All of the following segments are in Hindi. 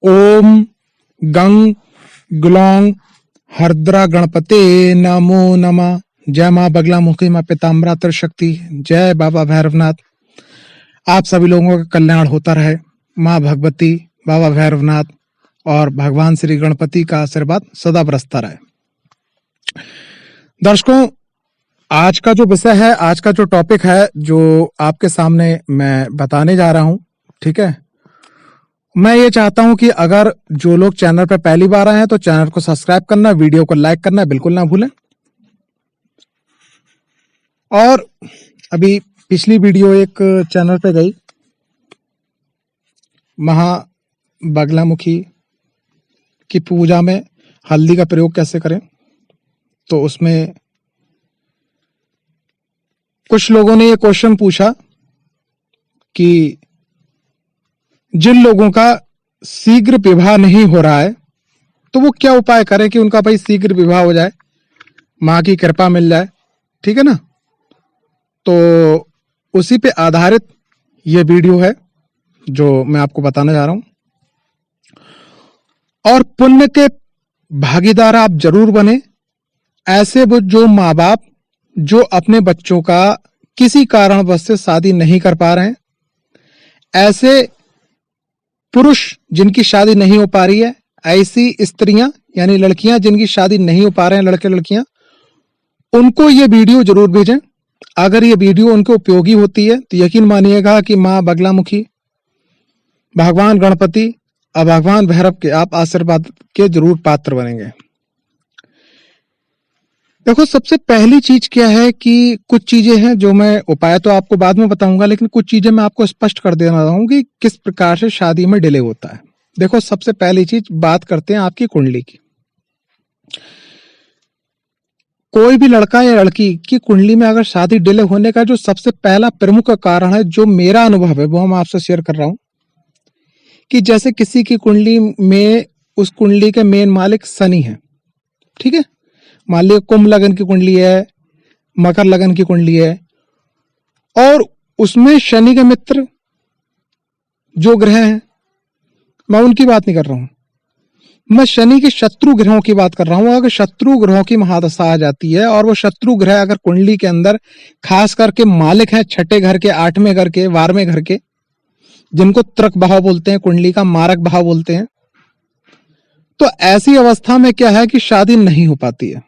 ओम गं ग्लों हरद्रा गणपते नमो नमः। जय माँ बगलामुखी, माँ पीताम्बरा त्रिशक्ति, जय बाबा भैरवनाथ। आप सभी लोगों का कल्याण होता रहे। माँ भगवती, बाबा भैरवनाथ और भगवान श्री गणपति का आशीर्वाद सदा बरसता रहे। दर्शकों, आज का जो विषय है, आज का जो टॉपिक है, जो आपके सामने मैं बताने जा रहा हूं, ठीक है। मैं ये चाहता हूं कि अगर जो लोग चैनल पर पहली बार आए हैं तो चैनल को सब्सक्राइब करना, वीडियो को लाइक करना बिल्कुल ना भूलें। और अभी पिछली वीडियो एक चैनल पे गई, महा बगलामुखी की पूजा में हल्दी का प्रयोग कैसे करें, तो उसमें कुछ लोगों ने ये क्वेश्चन पूछा कि जिन लोगों का शीघ्र विवाह नहीं हो रहा है तो वो क्या उपाय करें कि उनका भाई शीघ्र विवाह हो जाए, माँ की कृपा मिल जाए, ठीक है ना। तो उसी पे आधारित ये वीडियो है जो मैं आपको बताने जा रहा हूं। और पुण्य के भागीदार आप जरूर बने। ऐसे वो जो माँ बाप जो अपने बच्चों का किसी कारणवश से शादी नहीं कर पा रहे हैं, ऐसे पुरुष जिनकी शादी नहीं हो पा रही है, ऐसी स्त्रियां यानी लड़कियां जिनकी शादी नहीं हो पा रहे हैं, लड़के लड़कियां, उनको ये वीडियो जरूर भेजें। अगर ये वीडियो उनको उपयोगी होती है तो यकीन मानिएगा कि माँ बगलामुखी, भगवान गणपति और भगवान भैरव के आप आशीर्वाद के जरूर पात्र बनेंगे। देखो, सबसे पहली चीज क्या है कि कुछ चीजें हैं जो मैं उपाय तो आपको बाद में बताऊंगा, लेकिन कुछ चीजें मैं आपको स्पष्ट कर देना चाहूंगा कि किस प्रकार से शादी में डिले होता है। देखो, सबसे पहली चीज बात करते हैं आपकी कुंडली की। कोई भी लड़का या लड़की की कुंडली में अगर शादी डिले होने का जो सबसे पहला प्रमुख कारण है, जो मेरा अनुभव है वो हम आपसे शेयर कर रहा हूं, कि जैसे किसी की कुंडली में उस कुंडली के मेन मालिक शनि है, ठीक है। मान लीजिए कुंभ लगन की कुंडली है, मकर लगन की कुंडली है, और उसमें शनि के मित्र जो ग्रह हैं, मैं उनकी बात नहीं कर रहा हूं, मैं शनि के शत्रु ग्रहों की बात कर रहा हूं। अगर शत्रु ग्रहों की महादशा आ जाती है और वो शत्रु ग्रह अगर कुंडली के अंदर खास करके मालिक है छठे घर के, आठवें घर के, 12वें घर के, जिनको त्रक भाव बोलते हैं, कुंडली का मारक भाव बोलते हैं, तो ऐसी अवस्था में क्या है कि शादी नहीं हो पाती है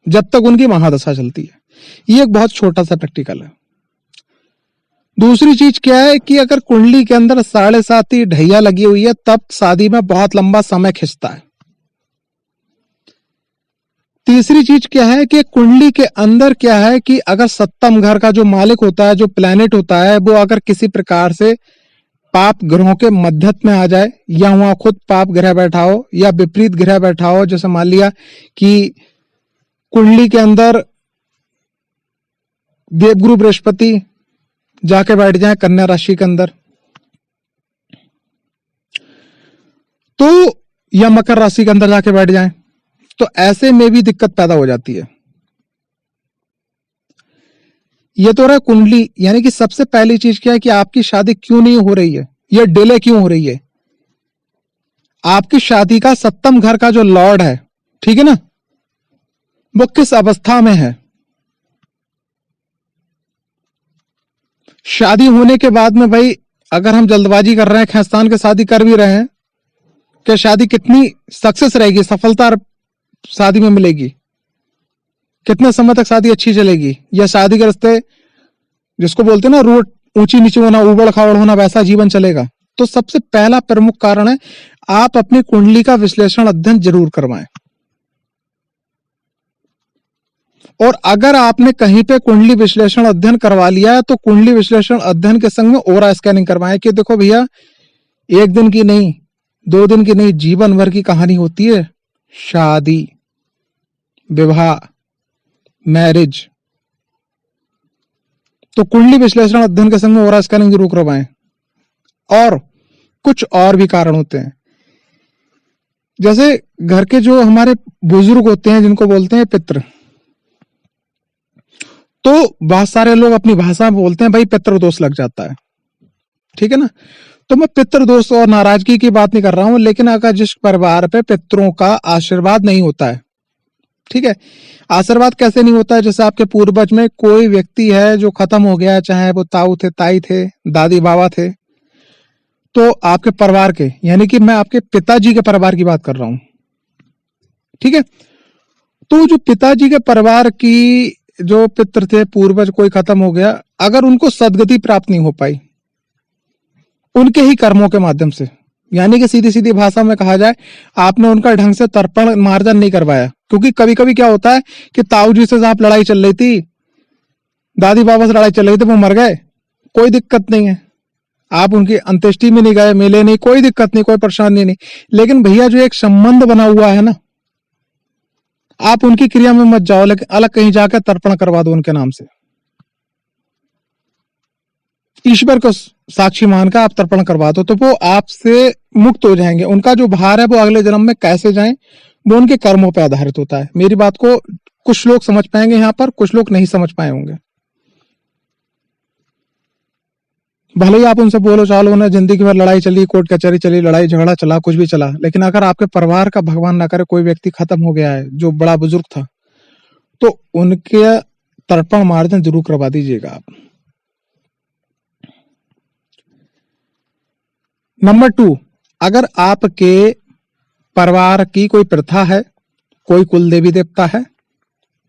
जब तक उनकी महादशा चलती है। ये एक बहुत छोटा सा प्रैक्टिकल है। दूसरी चीज क्या है कि अगर कुंडली के अंदर 7.5 ढैया लगी हुई है तब शादी में बहुत लंबा समय खिंचता है। तीसरी चीज क्या है कि कुंडली के अंदर क्या है कि अगर सप्तम घर का जो मालिक होता है, जो प्लैनेट होता है, वो अगर किसी प्रकार से पाप ग्रहों के मध्य में आ जाए, या वहां खुद पाप ग्रह बैठा हो या विपरीत ग्रह बैठा हो, जैसे मान लिया कि कुंडली के अंदर देवगुरु बृहस्पति जाके बैठ जाए कन्या राशि के अंदर, तो या मकर राशि के अंदर जाके बैठ जाए, तो ऐसे में भी दिक्कत पैदा हो जाती है। ये तो रहा कुंडली, यानी कि सबसे पहली चीज क्या है कि आपकी शादी क्यों नहीं हो रही है, ये डिले क्यों हो रही है। आपकी शादी का सप्तम घर का जो लॉर्ड है, ठीक है ना, वो किस अवस्था में है। शादी होने के बाद में भाई अगर हम जल्दबाजी कर रहे हैं, खींचतान के शादी कर भी रहे हैं, क्या शादी कितनी सक्सेस रहेगी, सफलता शादी में मिलेगी, कितने समय तक शादी अच्छी चलेगी, या शादी के रास्ते जिसको बोलते हैं ना रोड ऊंची नीची होना, उबड़ खाबड़ होना, वैसा जीवन चलेगा। तो सबसे पहला प्रमुख कारण है आप अपनी कुंडली का विश्लेषण अध्ययन जरूर करवाएं। और अगर आपने कहीं पे कुंडली विश्लेषण अध्ययन करवा लिया है तो कुंडली विश्लेषण अध्ययन के संग में ओरा स्कैनिंग करवाएं कि देखो भैया, एक दिन की नहीं, 2 दिन की नहीं, जीवन भर की कहानी होती है शादी, विवाह, मैरिज। तो कुंडली विश्लेषण अध्ययन के संग में ओरा स्कैनिंग जरूर करवाएं। और कुछ और भी कारण होते हैं, जैसे घर के जो हमारे बुजुर्ग होते हैं जिनको बोलते हैं पितृ, तो बहुत सारे लोग अपनी भाषा में बोलते हैं भाई पितृ दोष लग जाता है, ठीक है ना। तो मैं पितृ दोष और नाराजगी की बात नहीं कर रहा हूं, लेकिन अगर जिस परिवार पे पितरों का आशीर्वाद नहीं होता है, ठीक है, आशीर्वाद कैसे नहीं होता है, जैसे आपके पूर्वज में कोई व्यक्ति है जो खत्म हो गया, चाहे वो ताऊ थे, ताई थे, दादी बाबा थे, तो आपके परिवार के, यानी कि मैं आपके पिताजी के परिवार की बात कर रहा हूं, ठीक है, तो जो पिताजी के परिवार की जो पितृ थे, पूर्वज कोई खत्म हो गया, अगर उनको सदगति प्राप्त नहीं हो पाई उनके ही कर्मों के माध्यम से, यानी कि सीधी सीधी भाषा में कहा जाए, आपने उनका ढंग से तर्पण मार्जन नहीं करवाया, क्योंकि कभी कभी क्या होता है कि ताऊ जी से आप लड़ाई चल रही थी, दादी बाबा से लड़ाई चल रही थी, वो मर गए, कोई दिक्कत नहीं है, आप उनकी अंत्येष्टि में नहीं गए, मेले नहीं, कोई दिक्कत नहीं, कोई परेशानी नहीं, लेकिन भैया जो एक संबंध बना हुआ है ना, आप उनकी क्रिया में मत जाओ, लेकिन अलग कहीं जाकर तर्पण करवा दो उनके नाम से, ईश्वर को साक्षी मानकर आप तर्पण करवा दो, तो वो आपसे मुक्त हो जाएंगे। उनका जो भार है वो अगले जन्म में कैसे जाएं, वो उनके कर्मों पर आधारित होता है। मेरी बात को कुछ लोग समझ पाएंगे यहां पर, कुछ लोग नहीं समझ पाए होंगे। भले ही आप उनसे बोलो चालो ना, जिंदगी भर लड़ाई चली, कोर्ट कचहरी चली, लड़ाई झगड़ा चला, कुछ भी चला, लेकिन अगर आपके परिवार का भगवान ना करे कोई व्यक्ति खत्म हो गया है जो बड़ा बुजुर्ग था, तो उनके तर्पण मार्जन जरूर करवा दीजिएगा आप। नंबर 2, अगर आपके परिवार की कोई प्रथा है, कोई कुल देवी देवता है,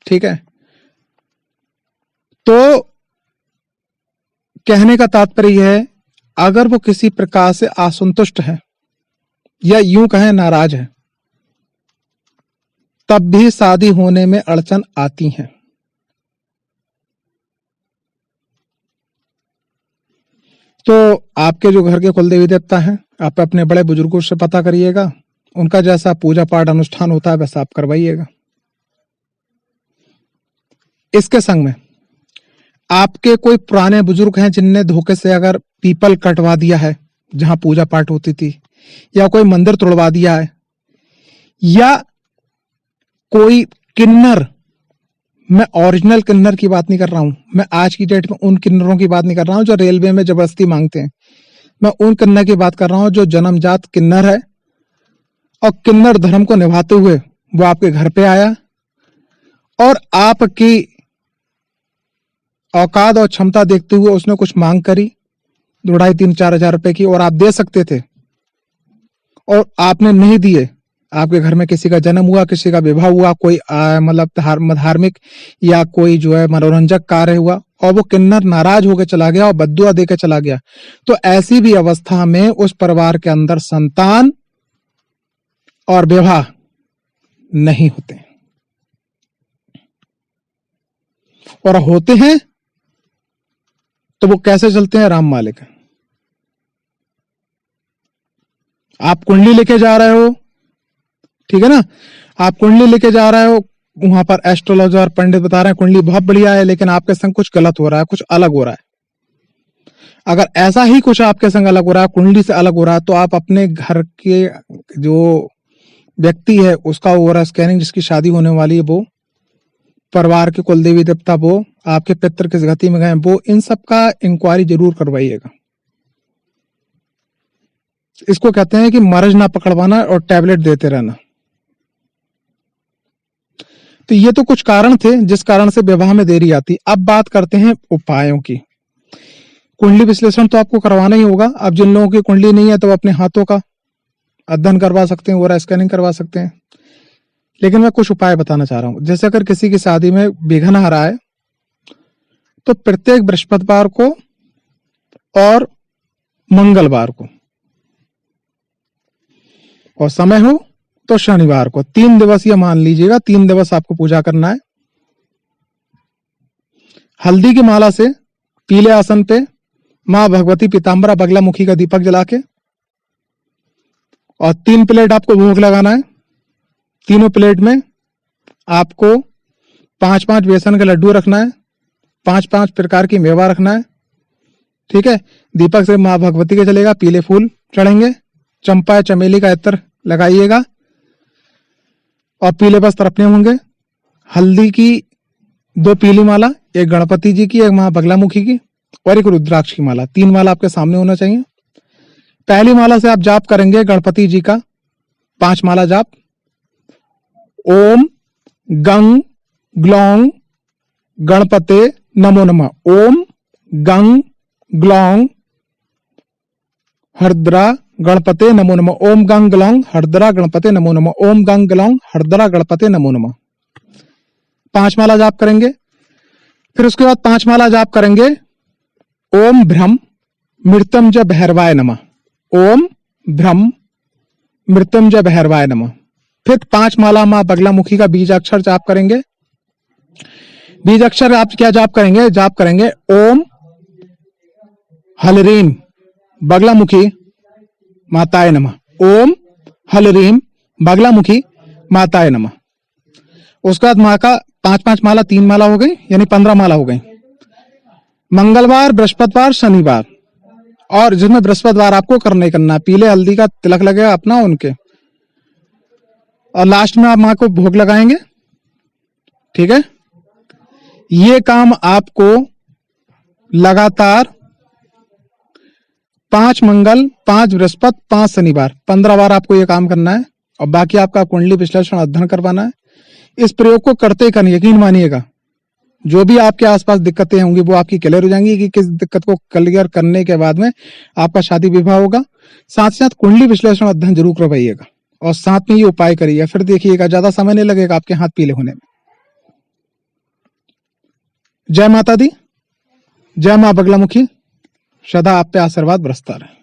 ठीक है, तो कहने का तात्पर्य है, अगर वो किसी प्रकार से असंतुष्ट है या यूं कहें नाराज है, तब भी शादी होने में अड़चन आती है। तो आपके जो घर के कुल देवी देवता हैं, आप अपने बड़े बुजुर्गों से पता करिएगा, उनका जैसा पूजा पाठ अनुष्ठान होता है वैसा आप करवाइएगा। इसके संग में आपके कोई पुराने बुजुर्ग हैं जिनने धोखे से अगर पीपल कटवा दिया है जहां पूजा पाठ होती थी, या कोई मंदिर तोड़वा दिया है, या कोई किन्नर, मैं ओरिजिनल किन्नर की बात नहीं कर रहा हूं, मैं आज की डेट में उन किन्नरों की बात नहीं कर रहा हूं जो रेलवे में जबरदस्ती मांगते हैं, मैं उन किन्नर की बात कर रहा हूं जो जन्मजात किन्नर है और किन्नर धर्म को निभाते हुए वो आपके घर पे आया और आपकी औकात और क्षमता देखते हुए उसने कुछ मांग करी 2,500-3,000-4,000 रुपए की, और आप दे सकते थे और आपने नहीं दिए। आपके घर में किसी का जन्म हुआ, किसी का विवाह हुआ, कोई मतलब धार्मिक या कोई जो है मनोरंजक कार्य हुआ, और वो किन्नर नाराज होकर चला गया और बद्दुआ देकर चला गया, तो ऐसी भी अवस्था में उस परिवार के अंदर संतान और विवाह नहीं होते, और होते हैं तो वो कैसे चलते हैं, राम मालिक। आप कुंडली लेके जा रहे हो, ठीक है ना, आप कुंडली लेके जा रहे हो, वहां पर एस्ट्रोलॉजर पंडित बता रहे हैं कुंडली बहुत बढ़िया है, लेकिन आपके संग कुछ गलत हो रहा है, कुछ अलग हो रहा है। अगर ऐसा ही कुछ आपके संग अलग हो रहा है, कुंडली से अलग हो रहा है, तो आप अपने घर के जो व्यक्ति है उसका ओवरऑल स्कैनिंग, जिसकी शादी होने वाली है वो, परिवार के कुल देवी देवता वो, आपके पितृ किस गति में गए वो, इन सब का इंक्वायरी जरूर करवाइएगा। इसको कहते हैं कि मर्ज ना पकड़वाना और टैबलेट देते रहना। तो ये तो कुछ कारण थे जिस कारण से विवाह में देरी आती। अब बात करते हैं उपायों की। कुंडली विश्लेषण तो आपको करवाना ही होगा। अब जिन लोगों की कुंडली नहीं है तो अपने हाथों का अध्ययन करवा सकते हैं, ओरा स्कैनिंग करवा सकते हैं। लेकिन मैं कुछ उपाय बताना चाह रहा हूं। जैसे अगर किसी की शादी में विघ्न आ रहा है तो प्रत्येक बृहस्पतिवार को और मंगलवार को, और समय हो तो शनिवार को, 3 दिवस ये मान लीजिएगा, 3 दिवस आपको पूजा करना है। हल्दी की माला से पीले आसन पे मां भगवती पीताम्बरा बगलामुखी का दीपक जला के, और 3 प्लेट आपको भोग लगाना है। तीनों प्लेट में आपको 5-5 बेसन के लड्डू रखना है, 5-5 प्रकार की मेवा रखना है। ठीक है, दीपक से मां भगवती के चलेगा, पीले फूल चढ़ेंगे, चंपा चमेली का इत्र लगाइएगा और पीले वस्त्र अपने होंगे। हल्दी की 2 पीली माला, एक गणपति जी की, एक मां बगलामुखी की और एक रुद्राक्ष की माला, 3 माला आपके सामने होना चाहिए। पहली माला से आप जाप करेंगे गणपति जी का 5 माला जाप। ओम गंग ग्लौंग गणपते नमो नमः। ओम गंग ग्लौंग हरद्रा गणपते नमो नमः। ओम गंग ग्लौंग हरद्रा गणपते नमो नमः। ओम गंग ग्लौंग हरद्रा गणपते नमो नमः। 5 माला जाप करेंगे। फिर उसके बाद 5 माला जाप करेंगे ओम भ्रम मृत्युंजय भैरवाय नमः। ओम भ्रम मृत्युंजय भैरवाय नमः। फिर 5 माला मां बगलामुखी का बीज अक्षर जाप करेंगे। बीज अक्षर आप क्या जाप करेंगे? जाप करेंगे ओम हलरीम बगलामुखी माताय नमः। ओम हलरीम बगलामुखी माताय नमः। उसके बाद मां का 5-5 माला 3 माला हो गई, यानी 15 माला हो गई। मंगलवार बृहस्पतिवार शनिवार, और जिसमें बृहस्पतिवार आपको करना है, पीले हल्दी का तिलक लगेगा अपना उनके, और लास्ट में आप मां को भोग लगाएंगे। ठीक है, ये काम आपको लगातार 5 मंगल 5 बृहस्पति 5 शनिवार 15 बार आपको ये काम करना है, और बाकी आपका कुंडली विश्लेषण अध्ययन करवाना है। इस प्रयोग को करते करने यकीन मानिएगा, जो भी आपके आसपास दिक्कतें होंगी वो आपकी क्लियर हो जाएंगी। कि किस दिक्कत को क्लियर करने के बाद में आपका शादी विवाह होगा। साथ साथ कुंडली विश्लेषण अध्ययन जरूर करवाइएगा, और साथ में ये उपाय करिएगा। फिर देखिएगा ज्यादा समय नहीं लगेगा आपके हाथ पीले होने में। जय माता दी, जय मां बगलामुखी। सदा आप पे आशीर्वाद बरसता रहे।